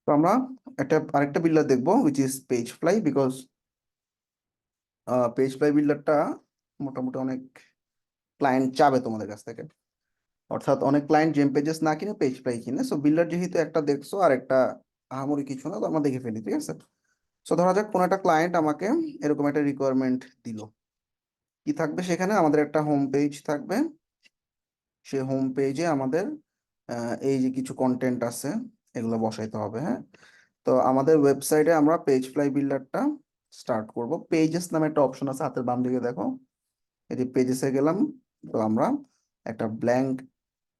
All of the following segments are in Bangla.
তো আমরা আরেকটা বিল্ডার দেখবো which is PageFly, because PageFly বিল্ডারটা মোটামুটি অনেক ক্লায়েন্ট চাবে তোমাদের কাছ থেকে। অর্থাৎ অনেক ক্লায়েন্ট জেম পেজেস না কিনে পেজ ফ্লাই কিনে। সো বিল্ডার যেহেতু একটা দেখছো আর একটা আহামরি কিছু না, তো আমরা দেখে ফেলি, ঠিক আছে? সো ধরা যাক কোনো একটা ক্লায়েন্ট আমাকে এরকম একটা রিকোয়ারমেন্ট দিল। কি থাকবে সেখানে? আমাদের একটা হোম পেজ থাকবে। সে হোম পেজে আমাদের এই যে কিছু কন্টেন্ট আছে এগুলো বসাইতে হবে, হ্যাঁ। তো আমাদের ওয়েবসাইটে আমরা পেজ ফ্লাই বিল্ডারটা স্টার্ট করব। পেজেস নামে একটা অপশন আছে হাতের বাম দিকে, দেখো। এই যে পেজেসে গেলাম। তো আমরা একটা ব্ল্যাঙ্ক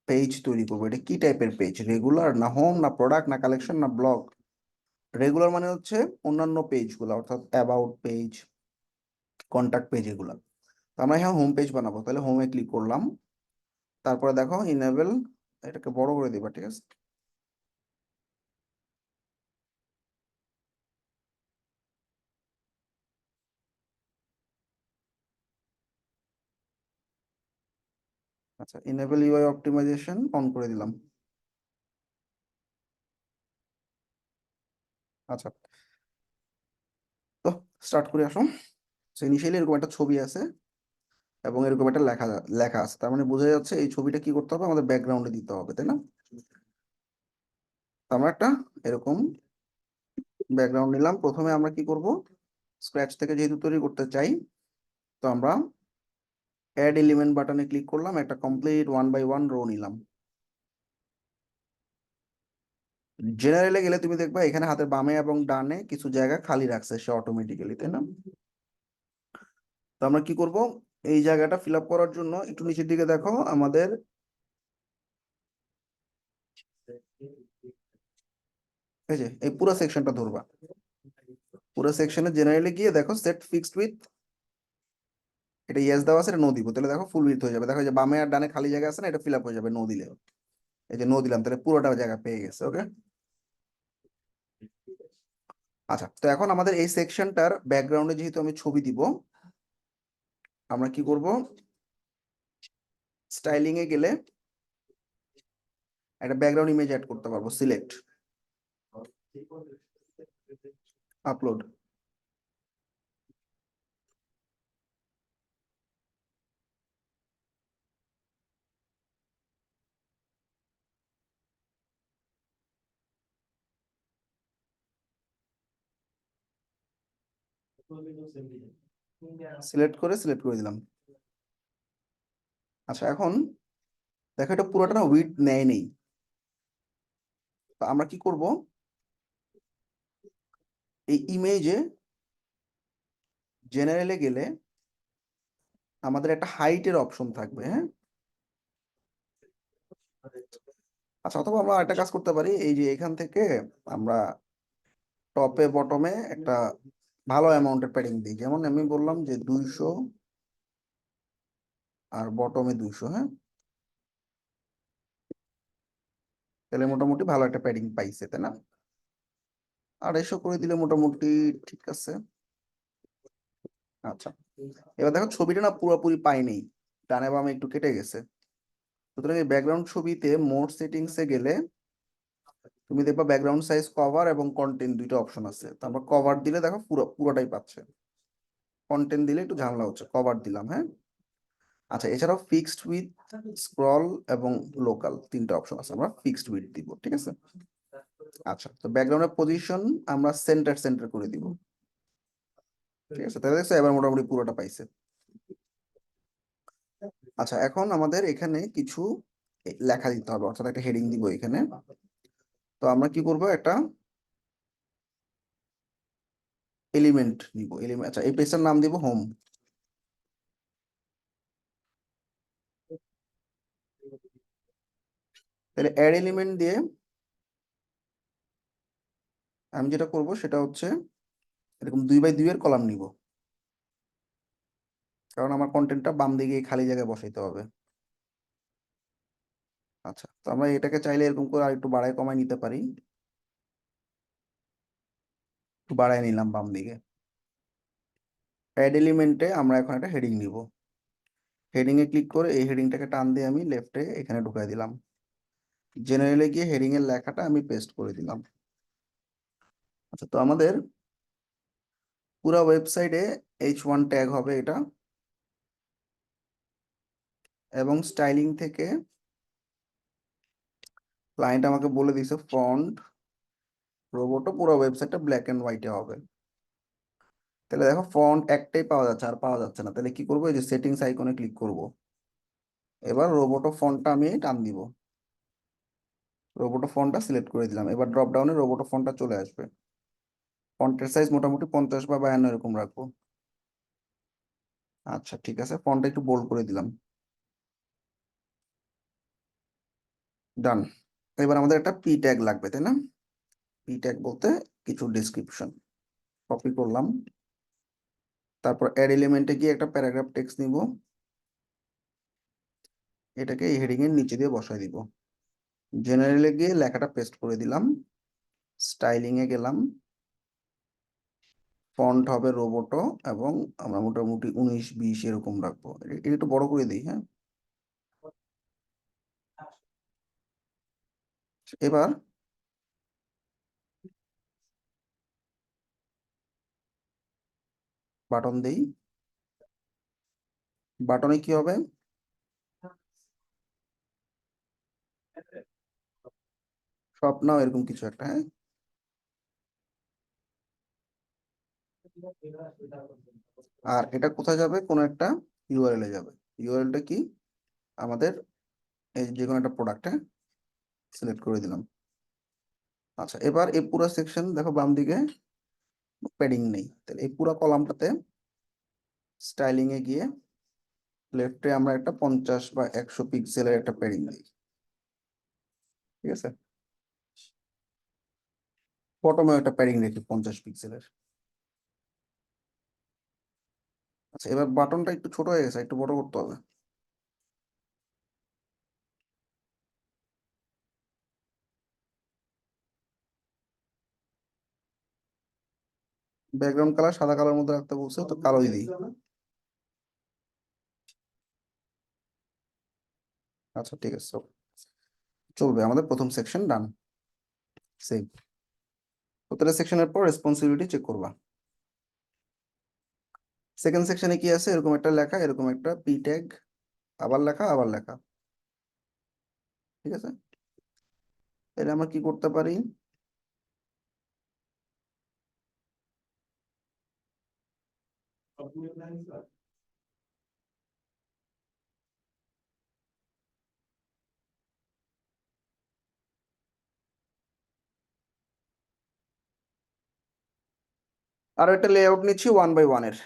পেজ তৈরি করবো। এটা কি টাইপের পেজ? রেগুলার, না হোম, না প্রোডাক্ট, না কালেকশন, না ব্লগ? রেগুলার মানে হচ্ছে অন্যান্য পেজগুলো, অর্থাৎ অ্যাবাউট পেজ, কন্টাক্ট পেজ, এগুলো। তো আমরা এখানে হোম পেজ বানাবো, তাহলে হোমে ক্লিক করলাম। তারপরে দেখো ইনেবল, এটাকে বড় করে দিবা, ঠিক আছে? আচ্ছা, ইনেবল ইউআই অপটিমাইজেশন অন করে দিলাম। আচ্ছা, তো স্টার্ট করে আসো। সো ইনিশিয়ালি এরকম একটা ছবি আছে এবং এরকম একটা লেখা লেখা আছে, তার মানে বোঝা যাচ্ছে এই ছবিটা কি করতে হবে, আমাদের ব্যাকগ্রাউন্ডে দিতে হবে, তাই না? তো আমরা একটা এরকম ব্যাকগ্রাউন্ড নিলাম। প্রথমে আমরা কি করব, স্ক্র্যাচ থেকে যেহেতু তৈরি করতে চাই, তো আমরা অ্যাড এলিমেন্ট বাটনে ক্লিক করলাম, একটা কমপ্লিট 1 বাই 1 রো নিলাম। জেনারেলে গেলে তুমি দেখবা এখানে হাতের বামে এবং ডানে কিছু জায়গা খালি রাখছে সে অটোমেটিক্যালি, তাই না? তো আমরা কি করব, এই জায়গাটা ফিল আপ করার জন্য একটু নিচের দিকে দেখো, আমাদের এই যে এই পুরো সেকশনটা ধরবা। পুরো সেকশনে জেনারেলে গিয়ে দেখো সেট ফিক্সড উইথ, এটা ইয়েস দেওয়া আছে, এটা নো দিব, তাহলে দেখো ফুল উইডথ হয়ে যাবে। দেখো যে বামে আর ডানে খালি জায়গা আছে না, এটা ফিল আপ হয়ে যাবে নো দিলে। এই যে নো দিলাম, তাহলে পুরোটা জায়গা পেয়ে গেছে। ওকে, আচ্ছা। তো এখন আমাদের এই সেকশনটার ব্যাকগ্রাউন্ডে যেহেতু আমি ছবি দিব, আমরা কি করব, স্টাইলিং এ গেলে একটা ব্যাকগ্রাউন্ড ইমেজ অ্যাড করতে পারবো। Select, upload. সিলেক্ট করে দিলাম। আচ্ছা, এখন দেখো এটা পুরোটা না উইডথ নেয় নেই। তো আমরা কি করব, এই ইমেজে জেনারেলে গেলে আমাদের একটা হাইটের অপশন থাকবে, হ্যাঁ। আচ্ছা, অথবা আমরা একটা কাজ করতে পারি, এই যে এখান থেকে আমরা টপে বটমে একটা ভালো অ্যামাউন্টের প্যাডিং দিই। যেমন আমি বললাম যে 200 আর বটমে 200, হ্যাঁ। তাহলে মোটামুটি ভালো একটা প্যাডিং পাইছে, তাই না? 250 করে দিলে মোটামুটি ঠিক আছে। আচ্ছা, এবার দেখো ছবিটা না পুরোপুরি পাইনি, ডানে বামে একটু কেটে গেছে। সুতরাং এই ব্যাকগ্রাউন্ড ছবিতে মোড সেটিংসে গেলে তুমি দেখবা ব্যাকগ্রাউন্ড সাইজ, কভার এবং কন্টেন্ট দুইটা অপশন আছে। তো আমরা কভার দিলে দেখো পুরোটাই পাচ্ছে। কন্টেন্ট দিলে একটু ঝামেলা হচ্ছে, কভার দিলাম, হ্যাঁ। আচ্ছা, এছাড়াও ফিক্সড উইথ, স্ক্রল এবং লোকাল তিনটা অপশন আছে, আমরা ফিক্সড উইথ দিব, ঠিক আছে। আচ্ছা, তো ব্যাকগ্রাউন্ডের পজিশন আমরা সেন্টার সেন্টার করে দিব, ঠিক আছে। তাহলে দেখছো এবার মোটামুটি পুরোটা পাইছে। আচ্ছা, এখন আমাদের এখানে কিছু লেখা দিতে হবে, অর্থাৎ একটা হেডিং দিব এখানে। তো আমরা কি করব, একটা এলিমেন্ট নিব, এলিমেন্ট। আচ্ছা, এই পেজটার নাম দিব হোম। তাহলে অ্যাড এলিমেন্ট দিয়ে আমি যেটা করব সেটা হচ্ছে এরকম 2 বাই 2 এর কলাম নিব, কারণ আমার কন্টেন্টটা বাম দিকে এই খালি জায়গায় বসাইতে হবে। আচ্ছা, তো আমরা এটাকে চাইলে এরকম করে আর একটু বাড়ায় কমায় নিতে পারি। একটু বাড়ায় নিলাম বাম দিকে। অ্যাড এলিমেন্টে আমরা এখন একটা হেডিং নিব। হেডিং এ ক্লিক করে এই হেডিংটাকে টান দিয়ে আমি লেফটে এখানে ঢুকাই দিলাম। জেনারেলে গিয়ে হেডিং এর লেখাটা আমি পেস্ট করে দিলাম। আচ্ছা, তো আমাদের পুরো ওয়েবসাইটে H1 ট্যাগ হবে এটা, এবং স্টাইলিং থেকে ক্লায়েন্ট আমাকে বলে দিয়েছে ফন্ট রোবটও পুরো ওয়েবসাইটটা ব্ল্যাক এন্ড হোয়াইটে হবে। তাহলে দেখো ফন্ট একটাই পাওয়া যাচ্ছে, আর পাওয়া যাচ্ছে না। তাহলে কি করবো, এই যে সেটিংস আইকনে ক্লিক করব। এবার রোবটো ফন্টটা আমি টান দিব, রোবটো ফন্টটা সিলেক্ট করে দিলাম। এবার ড্রপ ডাউনে রোবটো ফন্টটা চলে আসবে। ফন্টের সাইজ মোটামুটি 50 বা 52 এরকম রাখবো। আচ্ছা ঠিক আছে, ফন্টটা একটু বোল্ড করে দিলাম। ডান। এবার আমাদের একটা পি ট্যাগ লাগবে, তাই না? পি ট্যাগ বলতে কিছু ডেসক্রিপশন কপি করলাম। তারপর অ্যাড এলিমেন্টে গিয়ে একটা প্যারাগ্রাফ টেক্সট নিব, এটাকে এই হেডিং এর নিচে দিয়ে বসাই দিব। জেনারেলে গিয়ে লেখাটা পেস্ট করে দিলাম। স্টাইলিং এ গেলাম, ফন্ট হবে রোবোটো, এবং আমরা মোটামুটি 19-20 এরকম রাখবো। এটা একটু বড় করে দিই, হ্যাঁ। এবার বাটন দেই। বাটনে কি হবে, শপ নাও এরকম কিছু একটা, হ্যাঁ। আর এটা কোথায় যাবে, কোনো একটা ইউআরএল এ যাবে। ইউআরএলটা কি, আমাদের এই যে কোনো একটা প্রোডাক্টে সিলেক্ট করে দিলাম। আচ্ছা, এবার এই পুরো সেকশন দেখো বাম দিকে প্যাডিং নেই, তাহলে এই পুরো কলামটাতে স্টাইলিং এ গিয়ে লেফটে আমরা একটা 50 বা 100 পিক্সেলের একটা প্যাডিং দিই, ঠিক আছে। বটমে একটা প্যাডিং রেখে 50 পিক্সেলের। আচ্ছা, এবার বাটনটা একটু ছোট হয়ে গেছে, একটু বড় করতে হবে। ব্যাকগ্রাউন্ড কালার সাদা কালার মধ্যে রাখতে বলছে, তো কালোই দিই। আচ্ছা ঠিক আছে, চলবে। আমাদের প্রথম সেকশন ডান। সেভ। প্রত্যেকটা সেকশনের পর রেসপন্সিবিলিটি চেক করবা। সেকেন্ড সেকশনে কি আছে, এরকম একটা লেখা, এরকম একটা পি ট্যাগ, আবার লেখা, আবার লেখা, ঠিক আছে। তাহলে আমরা কি করতে পারি, আর একটা লেআউট নিচ্ছি 1 বাই 1 এর,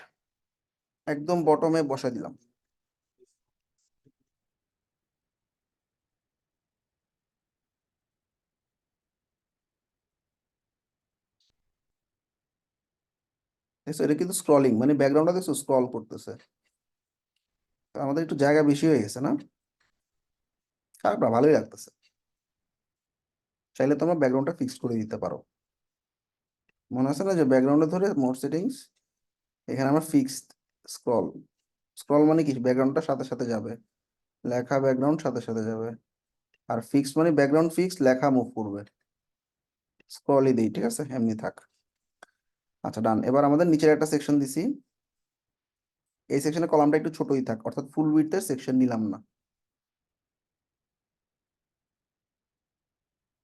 একদম বটমে বসা দিলাম। দেখছো, এটা কিন্তু স্ক্রলিং, মানে ব্যাকগ্রাউন্ডটা দেখছো স্ক্রল করতেছে। তো আমাদের একটু জায়গা বেশি হয়ে গেছে না? খারাপ না, ভালোই লাগতেছে। চাইলে তোমরা ব্যাকগ্রাউন্ডটা ফিক্স করে দিতে পারো। মনে আছে না যে ব্যাকগ্রাউন্ডে ধরে মোড সেটিংস, এখানে আমরা ফিক্সড স্ক্রল। স্ক্রল মানে কি, ব্যাকগ্রাউন্ডটা সাথে সাথে যাবে, লেখা ব্যাকগ্রাউন্ড সাথে সাথে যাবে। আর ফিক্স মানে ব্যাকগ্রাউন্ড ফিক্স, লেখা মুভ করবে। স্ক্রলই দিই, ঠিক আছে, এমনি থাক। আচ্ছা ডান। এবার আমাদের নিচের একটা সেকশন দিছি, এই সেকশনে কলামটা একটু ছোটই থাক, অর্থাৎ ফুল উইডথের সেকশন নিলাম না।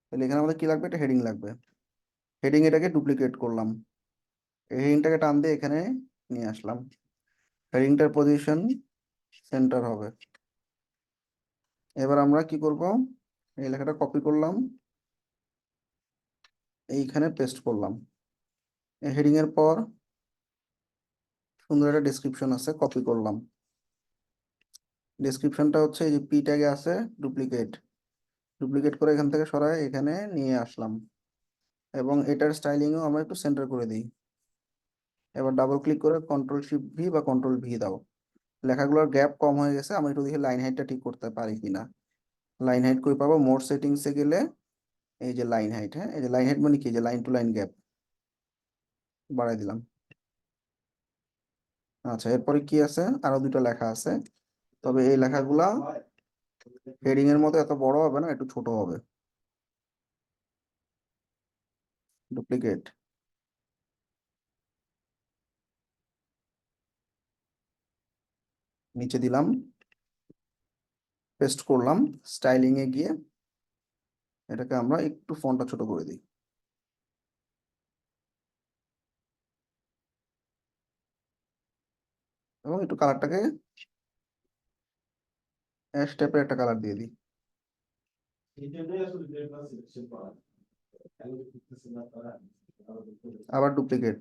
তাহলে এখানে আমাদের কি লাগবে, একটা হেডিং লাগবে। হেডিং এটাকে ডুপ্লিকেট করলাম, এই হেডিংটাকে টান দিয়ে এখানে নিয়ে আসলাম। হেডিংটার পজিশন সেন্টার হবে। এবার আমরা কি করব, এই লেখাটা কপি করলাম, এইখানে পেস্ট করলাম। এই হেডিং এর পর সুন্দর একটা ডেসক্রিপশন আছে, কপি করলাম। ডেসক্রিপশনটা হচ্ছে এই যে পি ট্যাগে আছে, ডুপ্লিকেট। ডুপ্লিকেট করে এখান থেকে সরায় এখানে নিয়ে আসলাম, এবং এটার স্টাইলিংও আমরা একটু সেন্টার করে দিই। এবার ডাবল ক্লিক করে কন্ট্রোল শিফট ভি বা কন্ট্রোল ভি দাও। লেখাগুলোর গ্যাপ কম হয়ে গেছে, আমি একটু দেখি লাইন হাইটটা ঠিক করতে পারি কিনা। লাইন হাইট কই পাবো, মোড সেটিংসে গেলে এই যে লাইন হাইট, হ্যাঁ, এই যে লাইন হাইট মানে কি, যে লাইন টু লাইন গ্যাপ, বাড়াই দিলাম। আচ্ছা, এরপরে কি আছে, আরো দুটো লেখা আছে, তবে এই লেখাগুলা হেডিং এর মতো এত বড় হবে না, একটু ছোট হবে। ডুপ্লিকেট। নিচে দিলাম, পেস্ট করলাম, স্টাইলিং এ গিয়ে এটাকে আমরা একটু ফন্টটা ছোট করে দিই, এবং একটু কালারটাকে অ্যাশ টাইপের একটা কালার দিয়ে দিই। আবার ডুপ্লিকেট,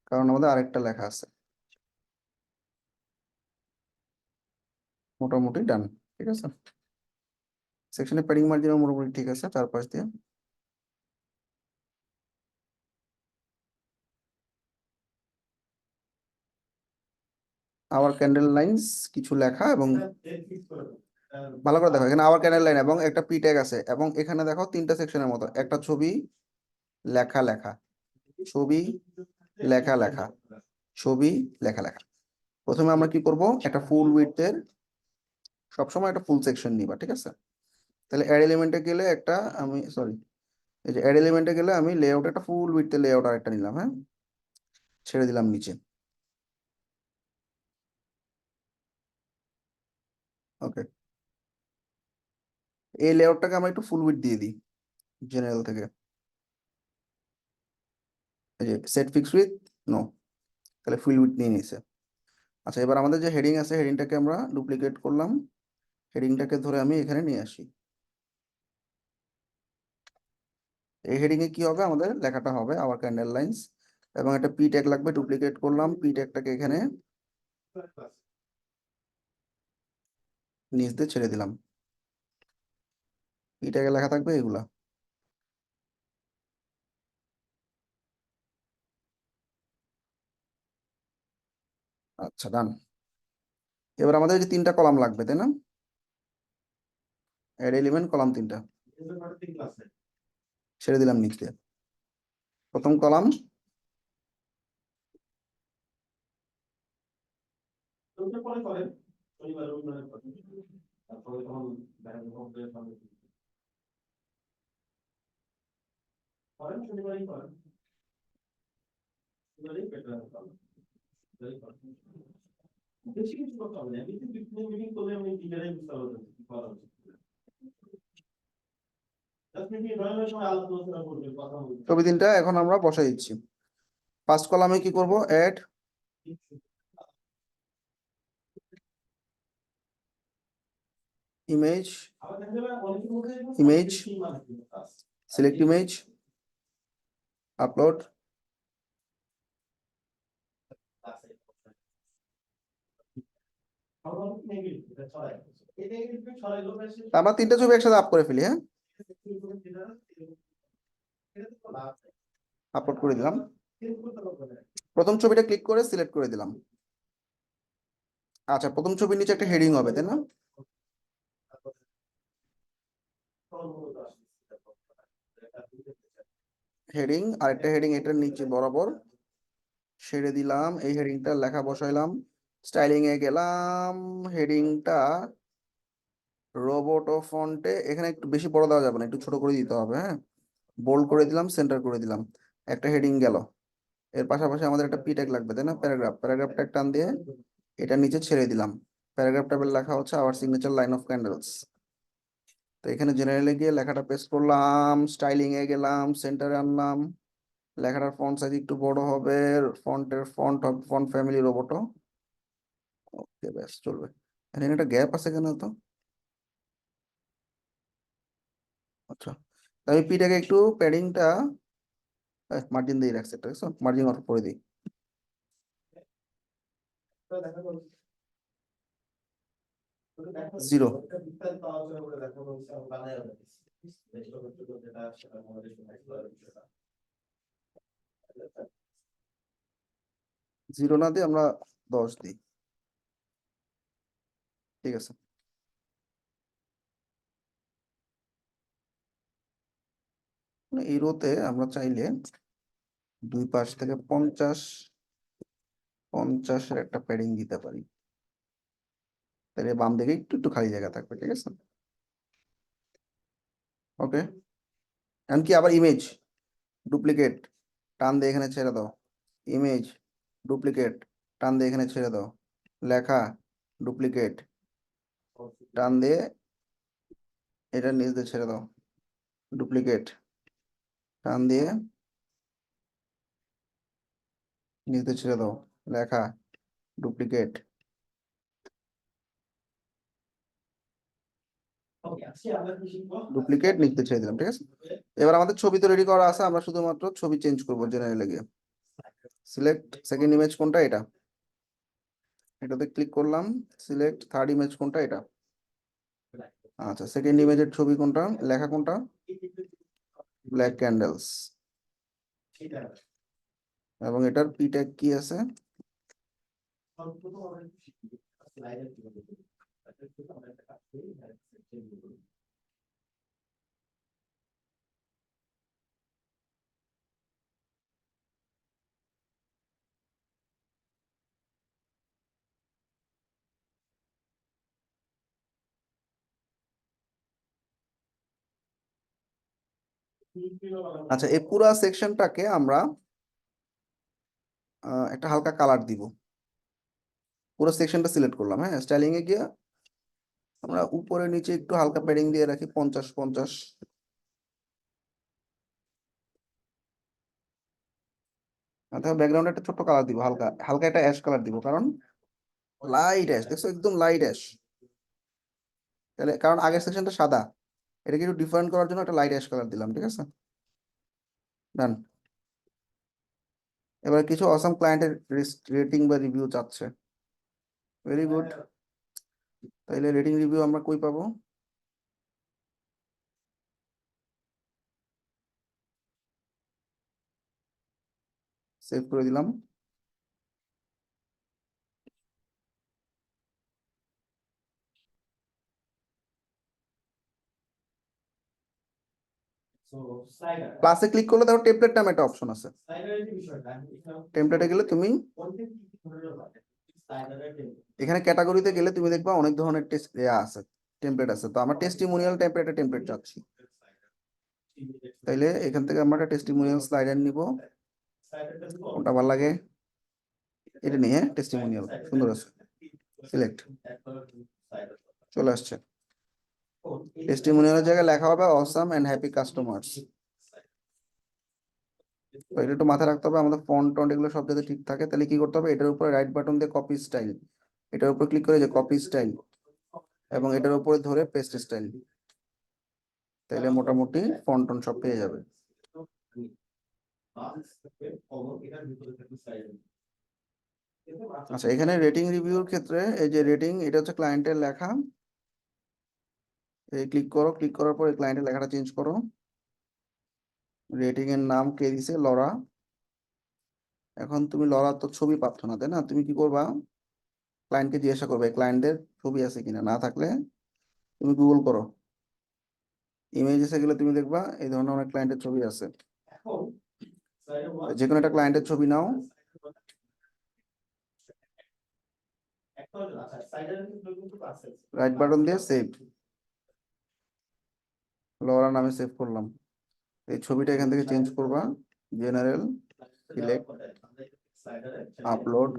কারণ আমাদের আরেকটা লেখা আছে। মোটামুটি ডান, ঠিক আছে। সেকশনে প্যাডিং মার্জিনও মোটামুটি ঠিক আছে চারপাশ দিয়ে। আওয়ার ক্যান্ডেল লাইন্স কিছু লেখা, এবং ভালো করে দেখো এখানে আওয়ার ক্যান্ডেল লাইন এবং একটা পি ট্যাগ আছে, এবং এখানে দেখো তিনটা সেকশনের মতো, একটা ছবি, লেখা লেখা, ছবি, লেখা লেখা, ছবি, লেখা লেখা। প্রথমে আমরা কি করব, একটা ফুল উইডথের সবসময় একটা ফুল সেকশন নিবা, ঠিক আছে। তাহলে অ্যাড এলিমেন্টে গেলে একটা, আমি সরি, এই যে অ্যাড এলিমেন্টে গেলে আমি লেআউট একটা ফুল উইডথের লেআউট আরেকটা নিলাম, হ্যাঁ, ছেড়ে দিলাম নিচে। ওকে, এই লেআউটটাকে আমরা একটু ফুল উইডথ দিয়ে দিই জেনারেল থেকে। এই যে সেট ফিক্স উইথ নো, তাহলে ফুল উইডথ নিয়ে নিছে। আচ্ছা, এবার আমাদের যে হেডিং আছে, হেডিংটাকে আমরা ডুপ্লিকেট করলাম, হেডিংটাকে ধরে আমি এখানে নিয়ে আসি। এই হেডিং এ কি হবে, আমাদের লেখাটা হবে আওয়ার ক্যান্ডেল লাইন্স, এবং একটা পি ট্যাগ লাগবে, ডুপ্লিকেট করলাম, পি ট্যাগটাকে এখানে নিচ দিয়ে ছেড়ে দিলাম। পি ট্যাগে লেখা থাকবে এগুলা। আচ্ছা, ডান। এবার আমাদের যে তিনটা কলাম লাগবে, তাই না, অ্যাড এলিমেন্ট কলাম তিনটা, ছেড়ে দিলাম নিচ দিয়ে। প্রথম কলাম, ছবি তিনটা এখন আমরা বসাই দিচ্ছি। ফার্স্ট কলামে কি করব, add image, image, select image, upload. আমরা তিনটা ছবি একসাথে আপ করে ফেলি, হ্যাঁ, আপলোড করে দিলাম। প্রথম ছবিটা ক্লিক করে সিলেক্ট করে দিলাম। আচ্ছা, প্রথম ছবির নিচে একটা হেডিং হবে, তাই না, হেডিং, আরেকটা হেডিং এটার নিচে বরাবর ছেড়ে দিলাম, এই হেডিংটা লেখা বসাইলাম, স্টাইলিং এ গেলাম, হেডিংটা রোবট ও ফন্টে, এখানে একটু বেশি বড় দেওয়া যাবে না, একটু ছোট করে দিতে হবে, হ্যাঁ, বোল্ড করে দিলাম, সেন্টার করে দিলাম। একটা হেডিং গেল, এর পাশাপাশি আমাদের একটা পি ট্যাগ লাগবে, তাই না, প্যারাগ্রাফ, প্যারাগ্রাফ ট্যাগ টান দিয়ে এটা নিচে ছেড়ে দিলাম। প্যারাগ্রাফ ট্যাবের লেখা হচ্ছে our signature line of candles. তো এখানে জেনারেলে গিয়ে লেখাটা পেস্ট করলাম, স্টাইলিং এ গেলাম, সেন্টারে আনলাম, লেখাটার ফন্ট সাইজ একটু বড় হবে, ফন্টের ফন্ট হবে ফন্ট ফ্যামিলি রোবটো। ওকে, ব্যাস চলবে। এখানে একটা গ্যাপ আছে কেন তো, আচ্ছা, আমি পিটাকে একটু প্যাডিংটা মার্জিন দিয়ে রাখছি, ঠিক আছে, মার্জিন অফ করে দিই। জিরো, জিরো না দিয়ে আমরা 10 দিই, ঠিক আছে। এই রোতে আমরা চাইলে দুই পাশ থেকে 50-50-এর একটা প্যাডিং দিতে পারি, তাহলে বাম দিকে একটু একটু খালি জায়গা থাকবে, ঠিক আছে। ওকে, এমনকি আবার ইমেজ ডুপ্লিকেট, টান দিয়ে এখানে ছেড়ে দাও, ইমেজ ডুপ্লিকেট, টান দিয়ে এখানে ছেড়ে দাও, লেখা ডুপ্লিকেট, টান দিয়ে এটা নিচ দিয়ে ছেড়ে দাও, ডুপ্লিকেট, টান দিয়ে নিচ দিয়ে ছেড়ে দাও, লেখা ডুপ্লিকেট। ডুপ্লিকেট নিচে ছেড়ে দিলাম, ঠিক আছে। এবার আমাদের ছবি তো রেডি করা আছে, আমরা শুধুমাত্র ছবি চেঞ্জ করবো জেনারেলে গিয়ে। সিলেক্ট সেকেন্ড ইমেজ কোনটা, এটা, এটাতে ক্লিক করলাম। সিলেক্ট থার্ড ইমেজ কোনটা, এটা। আচ্ছা, সেকেন্ড ইমেজের ছবি কোনটা, লেখা কোনটা, ব্ল্যাক ক্যান্ডেলস, এবং এটার পি ট্যাগ কি আছে, আচ্ছা। এই পুরো সেকশনটাকে আমরা একটা হালকা কালার দিব। পুরো সেকশনটা সিলেক্ট করলাম, হ্যাঁ, স্টাইলিং এ গিয়ে আমরা উপরে নিচে একটু হালকা প্যাডিং দিয়ে রাখি 50-50। অথবা ব্যাকগ্রাউন্ডে একটা ছোট্ট কালার দিব, হালকা হালকা একটা অ্যাশ কালার দিব, কারণ লাইট অ্যাশ, দেখছো, একদম লাইট অ্যাশ। তাহলে কারণ আগের সেকশনটা সাদা, এটাকে একটু ডিফারেন্ট করার জন্য একটা লাইট অ্যাশ কালার দিলাম, ঠিক আছে, ডান। এবার কিছু অসাম ক্লায়েন্টের রেটিং বা রিভিউ চাচ্ছে, ভেরি গুড। তাইলে রেটিং রিভিউ আমরা কই পাবো, সেভ করে দিলাম। ক্লাসে ক্লিক করলে দেখো টেমপ্লেট নামে একটা অপশন আছে। টেমপ্লেটে গেলে তুমি এখানে ক্যাটাগরিতে গেলে তুমি দেখবা অনেক ধরনের টেস্ট আছে, টেমপ্লেট আছে। তো আমার টেস্টিমোনিয়াল টাইপের একটা টেমপ্লেট চাচ্ছি, তাইলে এখান থেকে আমরা একটা টেস্টিমোনিয়াল স্লাইডার নিব। কোনটা ভালো লাগে, এটা নিয়ে, টেস্টিমোনিয়াল সুন্দর আছে, সিলেক্ট, চলে আসছে। টেস্টিমোনিয়ালের জায়গায় লেখা হবে অসাম এন্ড হ্যাপি কাস্টমার্স। তো এটা একটু মাথায় রাখতে হবে, আমাদের ফন্ট টন্ট এগুলো সব যাতে ঠিক থাকে। তাহলে কি করতে হবে, এটার উপরে রাইট বাটন দিয়ে কপি স্টাইল, এটার উপর ক্লিক করে যে কপি স্টাইল, এবং এটার উপরে ধরে পেস্ট স্টাইল, তাইলে মোটামুটি ফন্ট টন সব পেয়ে যাবে। আচ্ছা, এখানে রেটিং রিভিউর ক্ষেত্রে এই যে রেটিং, এটা হচ্ছে ক্লায়েন্টের লেখা। এই ক্লিক করো, ক্লিক করার পর এই ক্লায়েন্টের লেখাটা চেঞ্জ করো। রেটিং এর নাম কে দিছে, লরা। এখন তুমি লরা তো ছবি পাচ্ছ না, তাই না? তুমি কি করবা, ক্লায়েন্টকে জিজ্ঞাসা করবে ক্লায়েন্টের ছবি আছে কিনা, না থাকলে তুমি গুগল করো, ইমেজেসে গেলে তুমি দেখবা এই ধরনের অনেক ক্লায়েন্টের ছবি আছে। যে কোনো একটা ক্লায়েন্টের ছবি নাও, রাইট বাটন দিয়ে সেভ, লরা নামে সেভ করলাম। এই ছবিটা এখান থেকে চেঞ্জ করবা, জেনারেল, সিলেক্ট, আপলোড,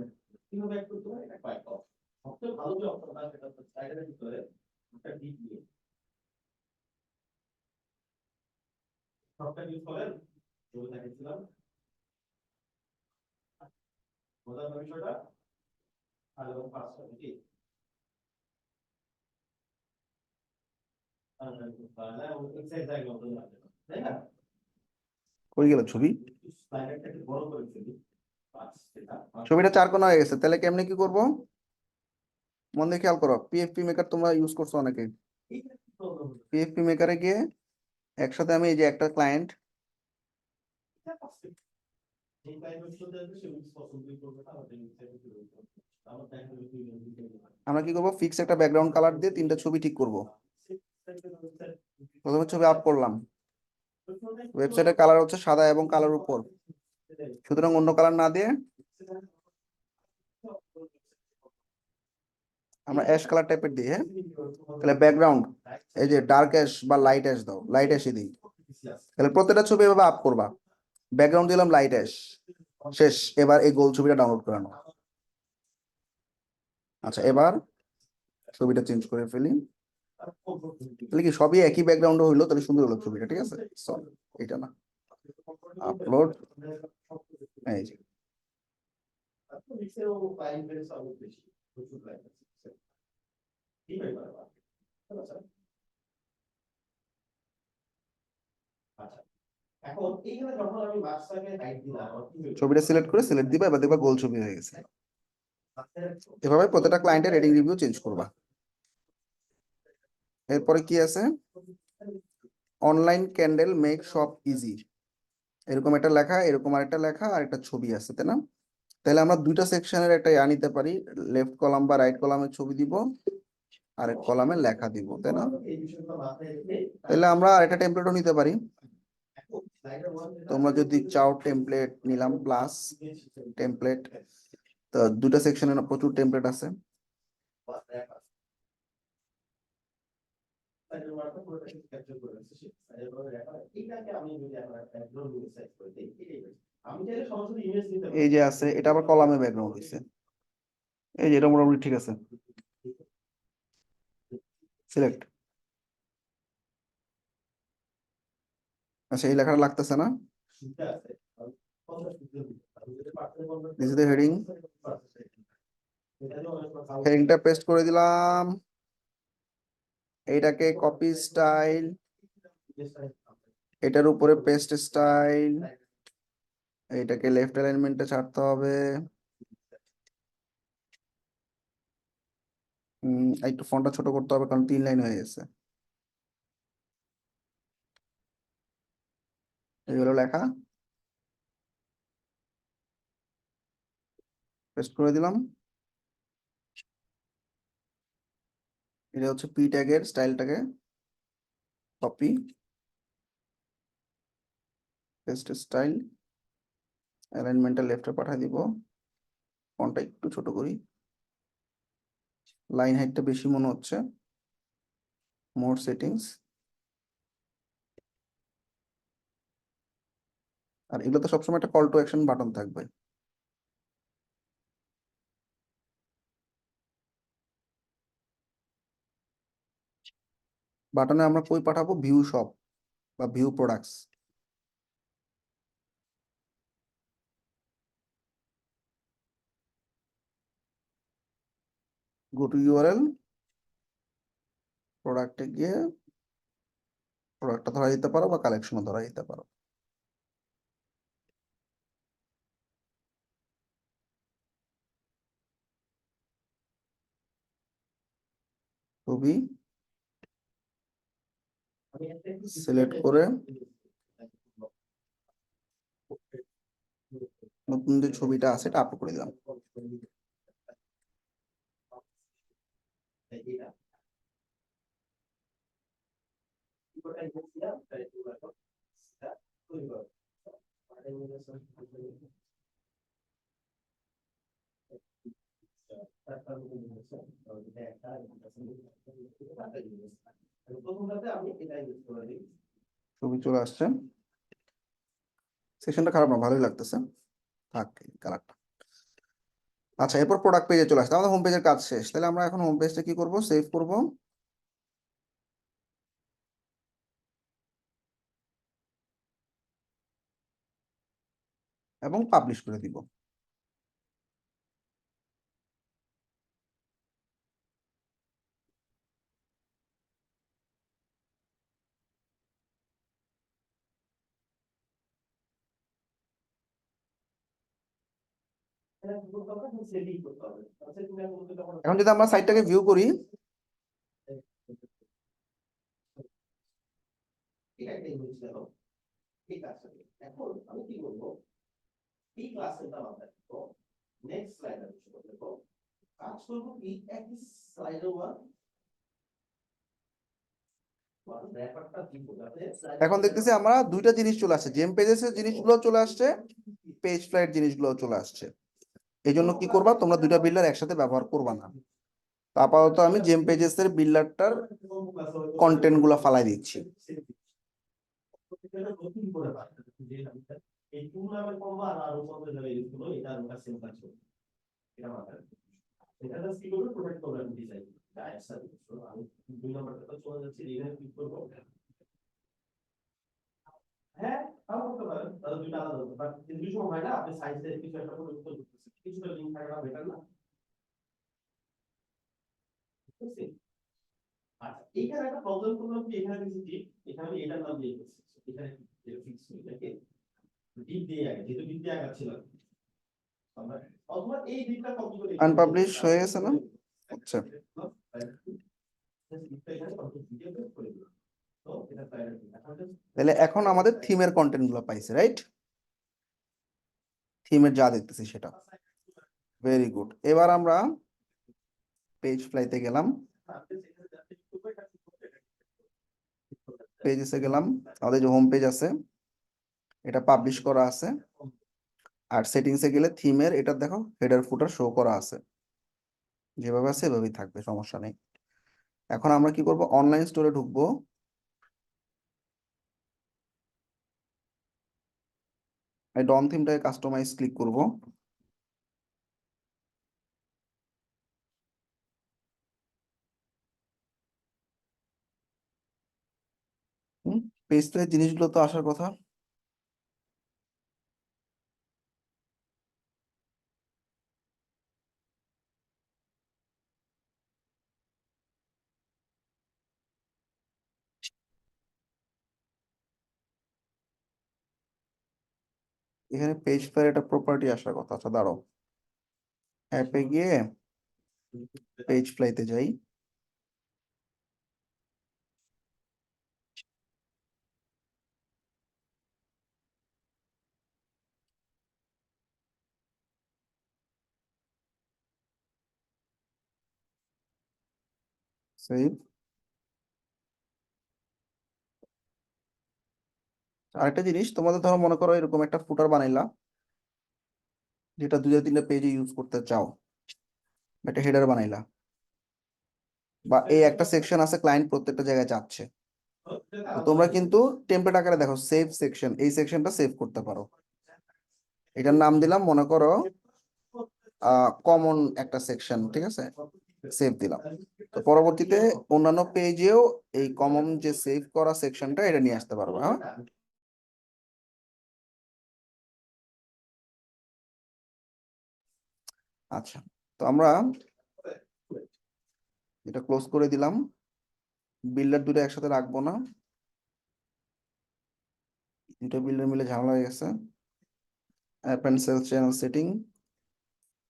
কই গেল ছবি, ছবিটা চার কোণা হয়ে গেছে। তাহলে কেমনে কি করব, মন দিয়ে খেয়াল করো। পিএফপি মেকার তোমরা ইউজ করছো অনেকে, পিএফপি মেকারে গিয়ে একসাথে আমি এই যে একটা ক্লায়েন্ট, আমরা কি করবো, ফিক্স একটা ব্যাকগ্রাউন্ড কালার দিয়ে তিনটা ছবি ঠিক করব। প্রথমে ছবি আপ করলাম, ওয়েবসাইটের কালার হচ্ছে সাদা এবং কালোর উপর, সুতরাং অন্য কালার না দিয়ে আমরা অ্যাশ কালার টাইপের দিই, হ্যাঁ। তাহলে ব্যাকগ্রাউন্ড এই যে ডার্ক অ্যাশ বা লাইট অ্যাশ দাও, লাইট অ্যাশই দিই। তাহলে প্রত্যেকটা ছবি এভাবে আপ করবা, ব্যাকগ্রাউন্ড দিলাম লাইট অ্যাশ, শেষ। এবার এই গোল ছবিটা ডাউনলোড করে নাও। আচ্ছা, এবার ছবিটা চেঞ্জ করে ফেলি। তাহলে কি সবই একই ব্যাকগ্রাউন্ডে হইলো, তাহলে সুন্দর হলো ছবিটা, ঠিক আছে। সব এটা না, আপলোড, এই যে ছবিটা সিলেক্ট করে সিলেক্ট দিবা, এবার দেখবা গোল ছবি হয়ে গেছে। এভাবে প্রত্যেকটা ক্লায়েন্টের রেটিং রিভিউ চেঞ্জ করবা। এরপরে কি আছে, online candle make shop easy, এরকম একটা লেখা, এরকম আরেকটা লেখা আর একটা ছবি আছে, তাই না? তাহলে আমরা দুইটা সেকশনের একটা নিতে পারি, লেফট কলাম বা রাইট কলামে ছবি দিব, আর এক কলামে লেখা দিব, তাই না? তাহলে আমরা আরেকটা টেমপ্লেটও নিতে পারি। তোমরা যদি চাও টেমপ্লেট নিলাম, প্লাস টেমপ্লেট, তো দুটা সেকশনে প্রচুর টেমপ্লেট আছে। এই যে আছে, এটা আবার কলামে ব্যাকগ্রাউন্ড হইছে, এই যে এটা মোটামুটি ঠিক আছে। সিলেক্ট। আচ্ছা, এই লেখাটা লাগতেছে না, দিস ইজ দ্য হেডিং, হেডিংটা পেস্ট করে দিলাম। এইটাকে কপি স্টাইল, এটার উপরে পেস্ট স্টাইল, এইটাকে লেফট অ্যালাইনমেন্টে ছাড়তে হবে। একটু ফন্টটা ছোট করতে হবে, কারণ 3 লাইন হয়ে গেছে। এইগুলো লেখা পেস্ট করে দিলাম। এটা হচ্ছে পি ট্যাগের স্টাইলটাকে কপি, পেস্ট স্টাইল, অ্যালাইনমেন্টটা লেফটে পাঠিয়ে দিব। ফন্টটা একটু ছোট করি, লাইন হাইটটা বেশি মনে হচ্ছে, মোর সেটিংস। আর এগুলো তো সবসময় একটা কল টু অ্যাকশন বাটন থাকবে। বাটনে আমরা কই পাঠাবো, ভিউ শপ বা view products. Go to URL, প্রোডাক্টে গিয়ে প্রোডাক্টটা ধরা দিতে পারো বা কালেকশনও ধরা দিতে পারো। ছবি সিলেক্ট করে নতুন যে ছবিটা আছে এটা আপলোড করে দিলাম। ছবি চলে আসছে, সেকশনটা খারাপ না, ভালোই লাগতেছে, থাক কালারটা। আচ্ছা, এরপর প্রোডাক্ট পেজে চলে আসছে, আমাদের হোম পেজের কাজ শেষ। তাহলে আমরা এখন হোম পেজটা কি করব, সেভ করব এবং পাবলিশ করে দিব। এখন যদি আমরা সাইটটাকে ভিউ করি, এখন দেখতেছি আমরা দুইটা জিনিস চলে আসছে, জেম পেজের জিনিসগুলো চলে আসছে, পেজ ফ্লাইট জিনিসগুলো চলে আসছে। এই জন্য কি করবা, তোমরা দুইটা বিল্ডার একসাথে ব্যবহার করবা না। তো আপাতত আমি জেম পেজেস এর বিল্ডারটার কন্টেন্ট গুলা ফালাই দিচ্ছি। এখানে কি করবে প্রোটেক্ট করবে আমি ডিজাইন একসাথে আমি 2 নম্বরটা চলে যাচ্ছি এখানে ক্লিক করবো হ্যাঁ তাও করতে পারেন তাহলে দুইটা আলাদা হতো বাট কিন্তু সময় হয় না আপনি সাইজে কিছু একটা করে উত্তর করতেছেন কিছুটা লিঙ্ক থাকাটা বেটার না বুঝছি আচ্ছা এইখানে একটা প্রবলেম করলাম কি এখানে দিয়েছি ডিপ এখানে আমি এটার নাম দিয়ে দিচ্ছি এখানে ফিক্স এটাকে ডিপ দিয়ে আগে যেহেতু ডিপ দিয়ে আগাচ্ছিল অথবা এই ডিপটা কপি করে আনপাবলিশ হয়ে গেছে না? আচ্ছা, তাহলে এখন আমাদের থিমের কন্টেন্ট গুলো পাইছে, রাইট? থিমের যা দেখতেছি সেটা ভেরি গুড। এবার আমরা পেজ ফ্লাইতে গেলাম, পেজেসে গেলাম, আমাদের যে হোম পেজ আছে এটা পাবলিশ করা আছে, আর সেটিংসে গেলে থিমের এটা দেখো হেডার ফুটার শো করা আছে, যেভাবে আছে এভাবেই থাকবে, সমস্যা নেই। এখন আমরা কি করব, অনলাইন স্টোরে ঢুকবো, এই ডন থিমটাকে কাস্টমাইজ ক্লিক করব, পেজ তো এই জিনিসগুলো তো আসার কথা। এখানে পেজ ফেয়ার একটা প্রপার্টি আসার কথা। আচ্ছা দাঁড়াও, অ্যাপে গিয়ে পেজ ফ্লাইতে যাই, সেভ। আরেকটা জিনিস, তোমাদের ধরো মনে করো এরকম একটা ফুটার বানাইলা যেটা 2-3টা পেজে ইউজ করতে চাও, একটা হেডার বানাইলা, বা এই একটা সেকশন আছে ক্লায়েন্ট প্রত্যেকটা জায়গায় যাচ্ছে, তো তোমরা কিন্তু টেমপ্লেট আকারে দেখো সেভ সেকশন, এই সেকশনটা সেভ করতে পারো। এটার নাম দিলাম মনে করো কমন একটা সেকশন, ঠিক আছে, সেভ দিলাম। তো পরবর্তীতে অন্যান্য পেজেও এই কমন যে সেভ করা সেকশনটা এটা নিয়ে আসতে পারবো। হ্যাঁ, আচ্ছা, তো আমরা এটা ক্লোজ করে দিলাম, বিল্ডার দুটো একসাথে রাখবো না, দুটো বিল্ডার মিলে ঝামেলা হয়ে গেছে। App and sales channel setting,